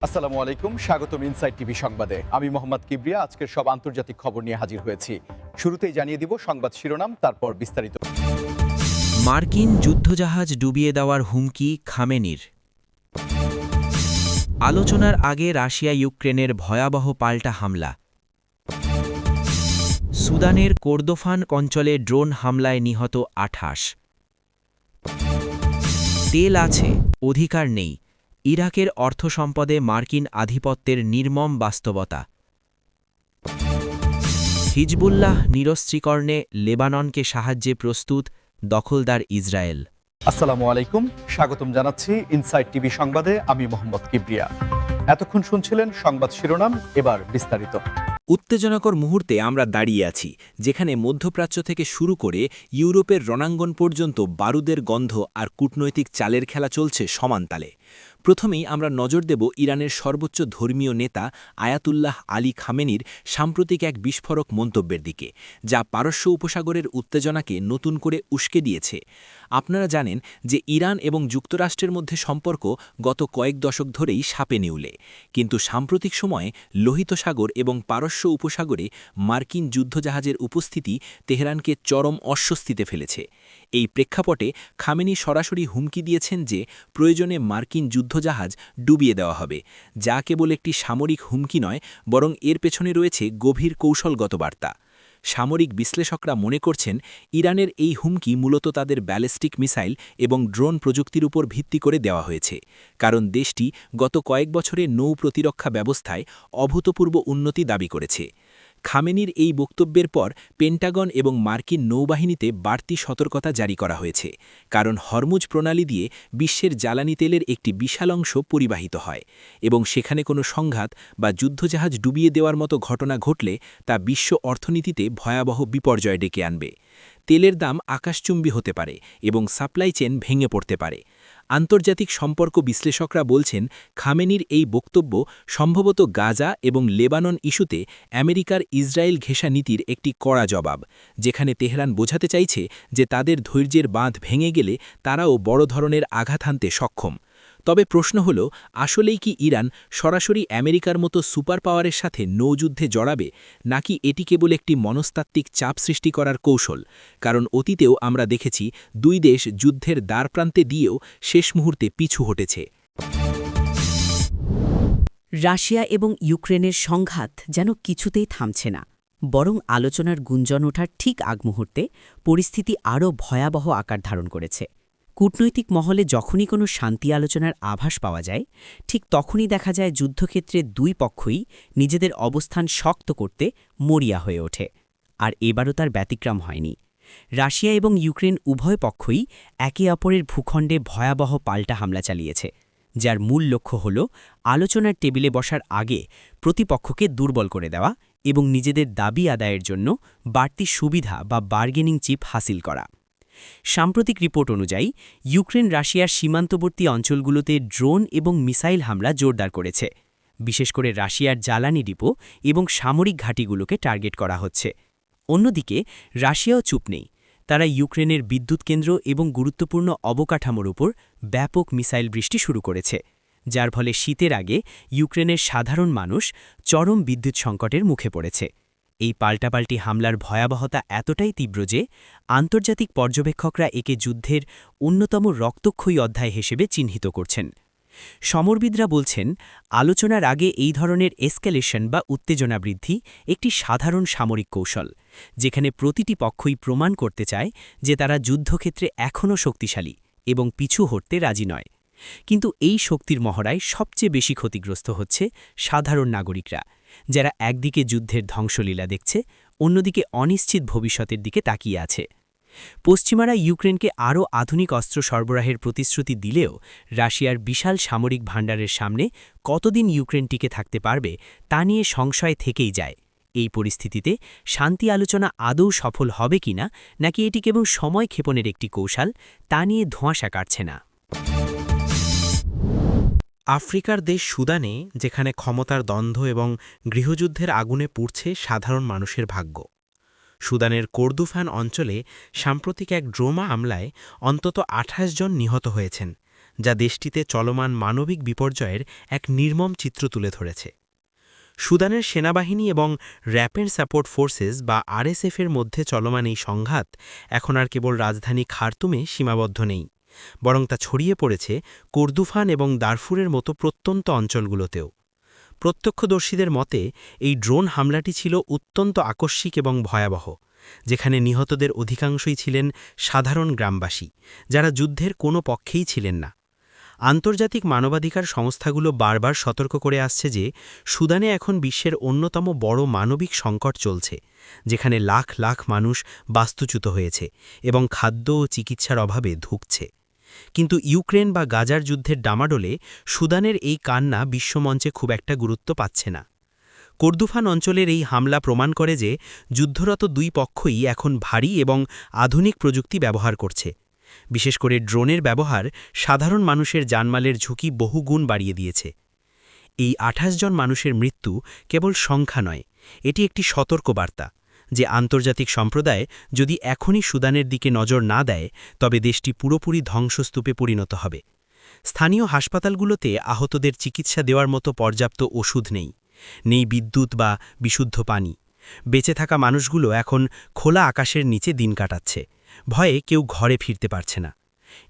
আসসালামু আলাইকুম, স্বাগতম ইনসাইড টিভি সংবাদে। আমি মোহাম্মদ কিবরিয়া আজকের সব আন্তর্জাতিক খবর নিয়ে হাজির হয়েছি। শুরুতেই জানিয়ে দিব সংবাদ শিরোনাম, তারপর বিস্তারিত। মার্কিন যুদ্ধজাহাজ ডুবিয়ে দেওয়ার হুমকি খামেনির। আলোচনার আগে রাশিয়া ইউক্রেনের ভয়াবহ পাল্টা হামলা। সুদানের কোর্দোফান অঞ্চলে ড্রোন হামলায় নিহত ২৮। তেল আছে, অধিকার নেই, ইরাকের অর্থসম্পদে মার্কিন আধিপত্যের নির্মম বাস্তবতা। হিজবুল্লাহ নিরস্ত্রীকরণে লেবাননকে সাহায্যে প্রস্তুত, দখলদার ইসরায়েল। আসসালামু আলাইকুম, স্বাগতম জানাচ্ছি ইনসাইড টিভি সংবাদে। আমি মোহাম্মদ কিবরিয়া। এতক্ষণ শুনছিলেন সংবাদ শিরোনাম, এবার বিস্তারিত। উত্তেজনাকর মুহূর্তে আমরা দাঁড়িয়ে আছি, যেখানে মধ্যপ্রাচ্য থেকে শুরু করে ইউরোপের রণাঙ্গন পর্যন্ত বারুদের গন্ধ আর কূটনৈতিক চালের খেলা চলছে সমান তালে। প্রথমেই আমরা নজর দেব ইরানের সর্বোচ্চ ধর্মীয় নেতা আয়াতুল্লাহ আলী খামেনির সাম্প্রতিক এক বিস্ফোরক মন্তব্যের দিকে, যা পারস্য উপসাগরের উত্তেজনাকে নতুন করে উস্কে দিয়েছে। আপনারা জানেন যে ইরান এবং যুক্তরাষ্ট্রের মধ্যে সম্পর্ক গত কয়েক দশক ধরেই সাপে নেউলে, কিন্তু সাম্প্রতিক সময়ে লোহিত সাগর এবং পারস্য উপসাগরে মার্কিন যুদ্ধজাহাজের উপস্থিতি তেহরানকে চরম অস্বস্তিতে ফেলেছে। এই প্রেক্ষাপটে খামেনি সরাসরি হুমকি দিয়েছেন যে প্রয়োজনে মার্কিন যুদ্ধজাহাজ ডুবিয়ে দেওয়া হবে, যা কেবল একটি সামরিক হুমকি নয়, বরং এর পেছনে রয়েছে গভীর কৌশলগত বার্তা। সামরিক বিশ্লেষকরা মনে করছেন ইরানের এই হুমকি মূলত তাদের ব্যালিস্টিক মিসাইল এবং ড্রোন প্রযুক্তির উপর ভিত্তি করে দেওয়া হয়েছে, কারণ দেশটি গত কয়েক বছরে নৌ প্রতিরক্ষা ব্যবস্থায় অভূতপূর্ব উন্নতি দাবি করেছে। খামেনির এই বক্তব্যের পর পেন্টাগন এবং মার্কিন নৌবাহিনীতে বাড়তি সতর্কতা জারি করা হয়েছে, কারণ হরমুজ প্রণালী দিয়ে বিশ্বের জ্বালানি তেলের একটি বিশাল অংশ পরিবাহিত হয়, এবং সেখানে কোনো সংঘাত বা যুদ্ধজাহাজ ডুবিয়ে দেওয়ার মতো ঘটনা ঘটলে তা বিশ্ব অর্থনীতিতে ভয়াবহ বিপর্যয় ডেকে আনবে। তেলের দাম আকাশচুম্বী হতে পারে এবং সাপ্লাই চেন ভেঙে পড়তে পারে। আন্তর্জাতিক সম্পর্ক বিশ্লেষকরা বলছেন খামেনির এই বক্তব্য সম্ভবত গাজা এবং লেবানন ইস্যুতে আমেরিকার ইসরায়েল ঘেঁষা নীতির একটি কড়া জবাব, যেখানে তেহরান বোঝাতে চাইছে যে তাদের ধৈর্যের বাঁধ ভেঙে গেলে তারাও বড় ধরনের আঘাত হানতে সক্ষম। তবে প্রশ্ন হল, আসলেই কি ইরান সরাসরি আমেরিকার মতো সুপার পাওয়ারের সাথে নৌযুদ্ধে জড়াবে, নাকি এটি কেবল একটি মনস্তাত্ত্বিক চাপ সৃষ্টি করার কৌশল? কারণ অতীতেও আমরা দেখেছি দুই দেশ যুদ্ধের দ্বারপ্রান্তে দিয়েও শেষ মুহূর্তে পিছু হটেছে। রাশিয়া এবং ইউক্রেনের সংঘাত যেন কিছুতেই থামছে না, বরং আলোচনার গুঞ্জন ওঠার ঠিক আগ মুহূর্তে পরিস্থিতি আরও ভয়াবহ আকার ধারণ করেছে। কূটনৈতিক মহলে যখনই কোনো শান্তি আলোচনার আভাস পাওয়া যায়, ঠিক তখনই দেখা যায় যুদ্ধক্ষেত্রে দুই পক্ষই নিজেদের অবস্থান শক্ত করতে মরিয়া হয়ে ওঠে। আর এবারও তার ব্যতিক্রম হয়নি। রাশিয়া এবং ইউক্রেন উভয় পক্ষই একে অপরের ভূখণ্ডে ভয়াবহ পাল্টা হামলা চালিয়েছে, যার মূল লক্ষ্য হল আলোচনার টেবিলে বসার আগে প্রতিপক্ষকে দুর্বল করে দেওয়া এবং নিজেদের দাবি আদায়ের জন্য বাড়তি সুবিধা বা বার্গেনিং চিপ হাসিল করা। সাম্প্রতিক রিপোর্ট অনুযায়ী ইউক্রেন রাশিয়ার সীমান্তবর্তী অঞ্চলগুলোতে ড্রোন এবং মিসাইল হামলা জোরদার করেছে। বিশেষ করে রাশিয়ার জ্বালানি ডিপো এবং সামরিক ঘাঁটিগুলোকে টার্গেট করা হচ্ছে। অন্যদিকে রাশিয়াও চুপ নেই। তারা ইউক্রেনের বিদ্যুৎ কেন্দ্র এবং গুরুত্বপূর্ণ অবকাঠামোর উপর ব্যাপক মিসাইল বৃষ্টি শুরু করেছে, যার ফলে শীতের আগে ইউক্রেনের সাধারণ মানুষ চরম বিদ্যুৎ সংকটের মুখে পড়েছে। এই পাল্টাপাল্টি হামলার ভয়াবহতা এতটাই তীব্র যে আন্তর্জাতিক পর্যবেক্ষকরা একে যুদ্ধের অন্যতম রক্তক্ষয়ী অধ্যায় হিসেবে চিহ্নিত করছেন। সমরবিদরা বলছেন, আলোচনার আগে এই ধরনের এসকেলেশন বা উত্তেজনা বৃদ্ধি একটি সাধারণ সামরিক কৌশল, যেখানে প্রতিটি পক্ষই প্রমাণ করতে চায় যে তারা যুদ্ধক্ষেত্রে এখনও শক্তিশালী এবং পিছু হটতে রাজি নয়। কিন্তু এই শক্তির মহড়ায় সবচেয়ে বেশি ক্ষতিগ্রস্ত হচ্ছে সাধারণ নাগরিকরা, যারা একদিকে যুদ্ধের ধ্বংসলীলা দেখছে, অন্যদিকে অনিশ্চিত ভবিষ্যতের দিকে তাকিয়ে আছে। পশ্চিমারা ইউক্রেনকে আরও আধুনিক অস্ত্র সরবরাহের প্রতিশ্রুতি দিলেও রাশিয়ার বিশাল সামরিক ভাণ্ডারের সামনে কতদিন ইউক্রেন টিকে থাকতে পারবে তা নিয়ে সংশয় থেকেই যায়। এই পরিস্থিতিতে শান্তি আলোচনা আদৌ সফল হবে কিনা, নাকি এটি কেবল সময় ক্ষেপণের একটি কৌশল, তা নিয়ে ধোঁয়াশা কাটছে না। আফ্রিকার দেশ সুদানে, যেখানে ক্ষমতার দ্বন্দ্ব এবং গৃহযুদ্ধের আগুনে পুড়ছে সাধারণ মানুষের ভাগ্য। সুদানের কোর্দোফান অঞ্চলে সাম্প্রতিক এক ড্রোন হামলায় অন্তত ২৮ জন নিহত হয়েছেন, যা দেশটিতে চলমান মানবিক বিপর্যয়ের এক নির্মম চিত্র তুলে ধরেছে। সুদানের সেনাবাহিনী এবং র্যাপিড সাপোর্ট ফোর্সেস বা আরএসএফের মধ্যে চলমান এই সংঘাত এখন আর কেবল রাজধানী খার্তুমে সীমাবদ্ধ নেই, বরং তা ছড়িয়ে পড়েছে কর্দুফান এবং দারফুরের মতো প্রত্যন্ত অঞ্চলগুলোতেও। প্রত্যক্ষদর্শীদের মতে এই ড্রোন হামলাটি ছিল অত্যন্ত আকস্মিক এবং ভয়াবহ, যেখানে নিহতদের অধিকাংশই ছিলেন সাধারণ গ্রামবাসী, যারা যুদ্ধের কোনো পক্ষেই ছিলেন না। আন্তর্জাতিক মানবাধিকার সংস্থাগুলো বারবার সতর্ক করে আসছে যে সুদানে এখন বিশ্বের অন্যতম বড় মানবিক সংকট চলছে, যেখানে লাখ লাখ মানুষ বাস্তুচ্যুত হয়েছে এবং খাদ্য ও চিকিৎসার অভাবে ধুঁকছে। কিন্তু ইউক্রেন বা গাজার যুদ্ধের ডামাডোলে সুদানের এই কান্না বিশ্বমঞ্চে খুব একটা গুরুত্ব পাচ্ছে না। কর্দুফান অঞ্চলের এই হামলা প্রমাণ করে যে যুদ্ধরত দুই পক্ষই এখন ভারী এবং আধুনিক প্রযুক্তি ব্যবহার করছে। বিশেষ করে ড্রোনের ব্যবহার সাধারণ মানুষের জানমালের ঝুঁকি বহুগুণ বাড়িয়ে দিয়েছে। এই ২৮ জন মানুষের মৃত্যু কেবল সংখ্যা নয়, এটি একটি সতর্কবার্তা যে আন্তর্জাতিক সম্প্রদায় যদি এখনই সুদানের দিকে নজর না দেয় তবে দেশটি পুরোপুরি ধ্বংসস্তূপে পরিণত হবে। স্থানীয় হাসপাতালগুলোতে আহতদের চিকিৎসা দেওয়ার মতো পর্যাপ্ত ওষুধ নেই বিদ্যুৎ বা বিশুদ্ধ পানি। বেঁচে থাকা মানুষগুলো এখন খোলা আকাশের নিচে দিন কাটাচ্ছে, ভয়ে কেউ ঘরে ফিরতে পারছে না।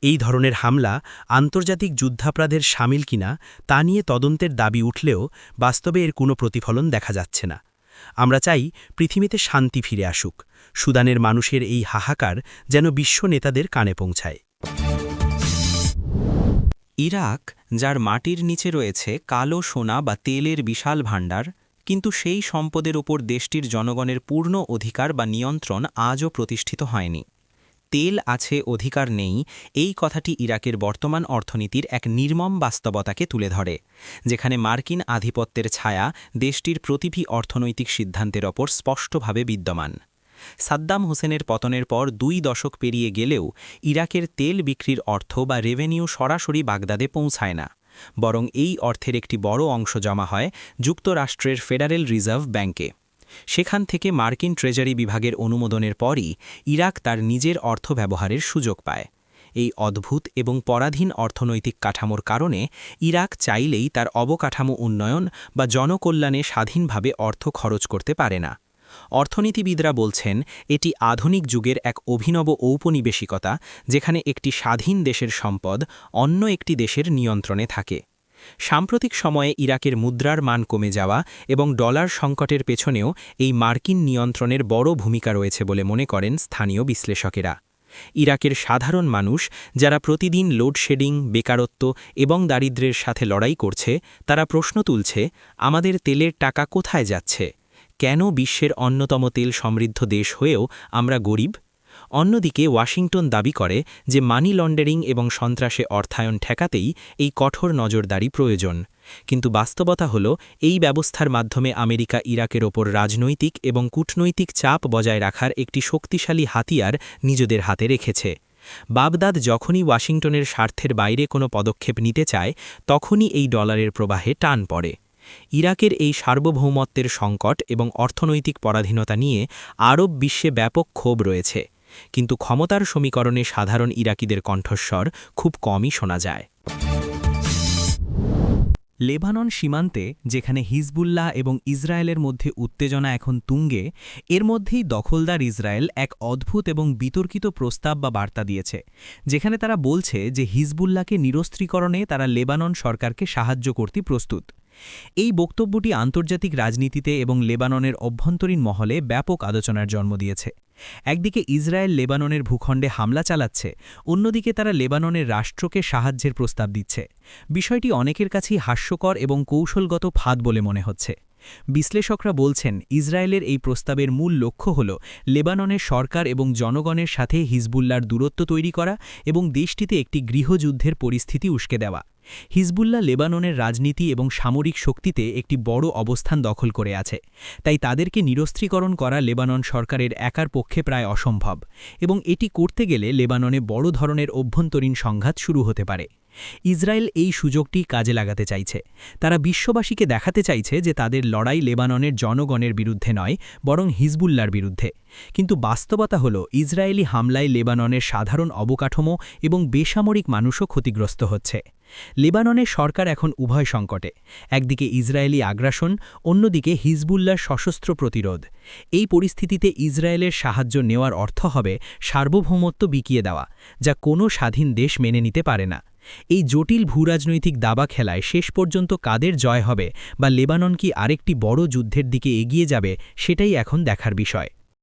এই ধরনের হামলা আন্তর্জাতিক যুদ্ধাপরাধের শামিল কিনা তা নিয়ে তদন্তের দাবি উঠলেও বাস্তবে এর কোনো প্রতিফলন দেখা যাচ্ছে না। আমরা চাই পৃথিবীতে শান্তি ফিরে আসুক, সুদানের মানুষের এই হাহাকার যেন বিশ্ব নেতাদের কানে পৌঁছায়। ইরাক, যার মাটির নিচে রয়েছে কালো সোনা বা তেলের বিশাল ভাণ্ডার, কিন্তু সেই সম্পদের ওপর দেশটির জনগণের পূর্ণ অধিকার বা নিয়ন্ত্রণ আজও প্রতিষ্ঠিত হয়নি। তেল আছে, অধিকার নেই, এই কথাটি ইরাকের বর্তমান অর্থনীতির এক নির্মম বাস্তবতাকে তুলে ধরে, যেখানে মার্কিন আধিপত্যের ছায়া দেশটির প্রতিটি অর্থনৈতিক সিদ্ধান্তের ওপর স্পষ্টভাবে বিদ্যমান। সাদ্দাম হোসেনের পতনের পর ২ দশক পেরিয়ে গেলেও ইরাকের তেল বিক্রির অর্থ বা রেভিনিউ সরাসরি বাগদাদে পৌঁছায় না, বরং এই অর্থের একটি বড় অংশ জমা হয় যুক্তরাষ্ট্রের ফেডারেল রিজার্ভ ব্যাংকে। সেখান থেকে মার্কিন ট্রেজারি বিভাগের অনুমোদনের পরই ইরাক তার নিজের অর্থ ব্যবহারের সুযোগ পায়। এই অদ্ভুত এবং পরাধীন অর্থনৈতিক কাঠামোর কারণে ইরাক চাইলেই তার অবকাঠামো উন্নয়ন বা জনকল্যাণে স্বাধীনভাবে অর্থ খরচ করতে পারে না। অর্থনীতিবিদরা বলছেন এটি আধুনিক যুগের এক অভিনব ঔপনিবেশিকতা, যেখানে একটি স্বাধীন দেশের সম্পদ অন্য একটি দেশের নিয়ন্ত্রণে থাকে। সাম্প্রতিক সময়ে ইরাকের মুদ্রার মান কমে যাওয়া এবং ডলার সংকটের পেছনেও এই মার্কিন নিয়ন্ত্রণের বড় ভূমিকা রয়েছে বলে মনে করেন স্থানীয় বিশ্লেষকেরা। ইরাকের সাধারণ মানুষ, যারা প্রতিদিন লোডশেডিং, বেকারত্ব এবং দারিদ্র্যের সাথে লড়াই করছে, তারা প্রশ্ন তুলছে, আমাদের তেলের টাকা কোথায় যাচ্ছে? কেন বিশ্বের অন্যতম তেল সমৃদ্ধ দেশ হয়েও আমরা গরিব? অন্যদিকে ওয়াশিংটন দাবি করে যে মানি লন্ডারিং এবং সন্ত্রাসে অর্থায়ন ঠেকাতেই এই কঠোর নজরদারি প্রয়োজন। কিন্তু বাস্তবতা হল এই ব্যবস্থার মাধ্যমে আমেরিকা ইরাকের ওপর রাজনৈতিক এবং কূটনৈতিক চাপ বজায় রাখার একটি শক্তিশালী হাতিয়ার নিজেদের হাতে রেখেছে। বাগদাদ যখনই ওয়াশিংটনের স্বার্থের বাইরে কোনো পদক্ষেপ নিতে চায়, তখনই এই ডলারের প্রবাহে টান পড়ে। ইরাকের এই সার্বভৌমত্বের সংকট এবং অর্থনৈতিক পরাধীনতা নিয়ে আরব বিশ্বে ব্যাপক ক্ষোভ রয়েছে, কিন্তু ক্ষমতার সমীকরণে সাধারণ ইরাকিদের কণ্ঠস্বর খুব কমই শোনা যায়। লেবানন সীমান্তে, যেখানে হিজবুল্লাহ এবং ইসরায়েলের মধ্যে উত্তেজনা এখন তুঙ্গে, এর মধ্যেই দখলদার ইসরায়েল এক অদ্ভুত এবং বিতর্কিত প্রস্তাব বা বার্তা দিয়েছে, যেখানে তারা বলছে যে হিজবুল্লাহকে নিরস্ত্রীকরণে তারা লেবানন সরকারকে সাহায্য করতে প্রস্তুত। এই বক্তব্যটি আন্তর্জাতিক রাজনীতিতে এবং লেবাননের অভ্যন্তরীণ মহলে ব্যাপক আলোচনার জন্ম দিয়েছে। একদিকে ইসরায়েল লেবাননের ভূখণ্ডে হামলা চালাচ্ছে, অন্যদিকে তারা লেবাননের রাষ্ট্রকে সাহায্যের প্রস্তাব দিচ্ছে। বিষয়টি অনেকের কাছেই হাস্যকর এবং কৌশলগত ফাঁদ বলে মনে হচ্ছে। বিশ্লেষকরা বলছেন, ইসরায়েলের এই প্রস্তাবের মূল লক্ষ্য হল লেবাননের সরকার এবং জনগণের সাথে হিজবুল্লাহর দূরত্ব তৈরি করা এবং দেশটিতে একটি গৃহযুদ্ধের পরিস্থিতি উস্কে দেওয়া। হিজবুল্লাহ লেবাননের রাজনীতি এবং সামরিক শক্তিতে একটি বড় অবস্থান দখল করে আছে, তাই তাদেরকে নিরস্ত্রীকরণ করা লেবানন সরকারের একার পক্ষে প্রায় অসম্ভব, এবং এটি করতে গেলে লেবাননে বড় ধরনের অভ্যন্তরীণ সংঘাত শুরু হতে পারে। ইসরায়েল এই সুযোগটি কাজে লাগাতে চাইছে। তারা বিশ্ববাসীকে দেখাতে চাইছে যে তাদের লড়াই লেবাননের জনগণের বিরুদ্ধে নয়, বরং হিজবুল্লার বিরুদ্ধে। কিন্তু বাস্তবতা হল ইসরায়েলি হামলায় লেবাননের সাধারণ অবকাঠামো এবং বেসামরিক মানুষও ক্ষতিগ্রস্ত হচ্ছে। লেবাননের সরকার এখন উভয় সংকটে, একদিকে ইসরায়েলি আগ্রাসন, অন্যদিকে হিজবুল্লার সশস্ত্র প্রতিরোধ। এই পরিস্থিতিতে ইসরায়েলের সাহায্য নেওয়ার অর্থ হবে সার্বভৌমত্ব বিকিয়ে দেওয়া, যা কোনো স্বাধীন দেশ মেনে নিতে পারে না। এই জটিল ভূরাজনৈতিক দাবা খেলায় শেষ পর্যন্ত কাদের জয় হবে বা লেবানন কি আরেকটি বড় যুদ্ধের দিকে এগিয়ে যাবে, সেটাই এখন দেখার বিষয়।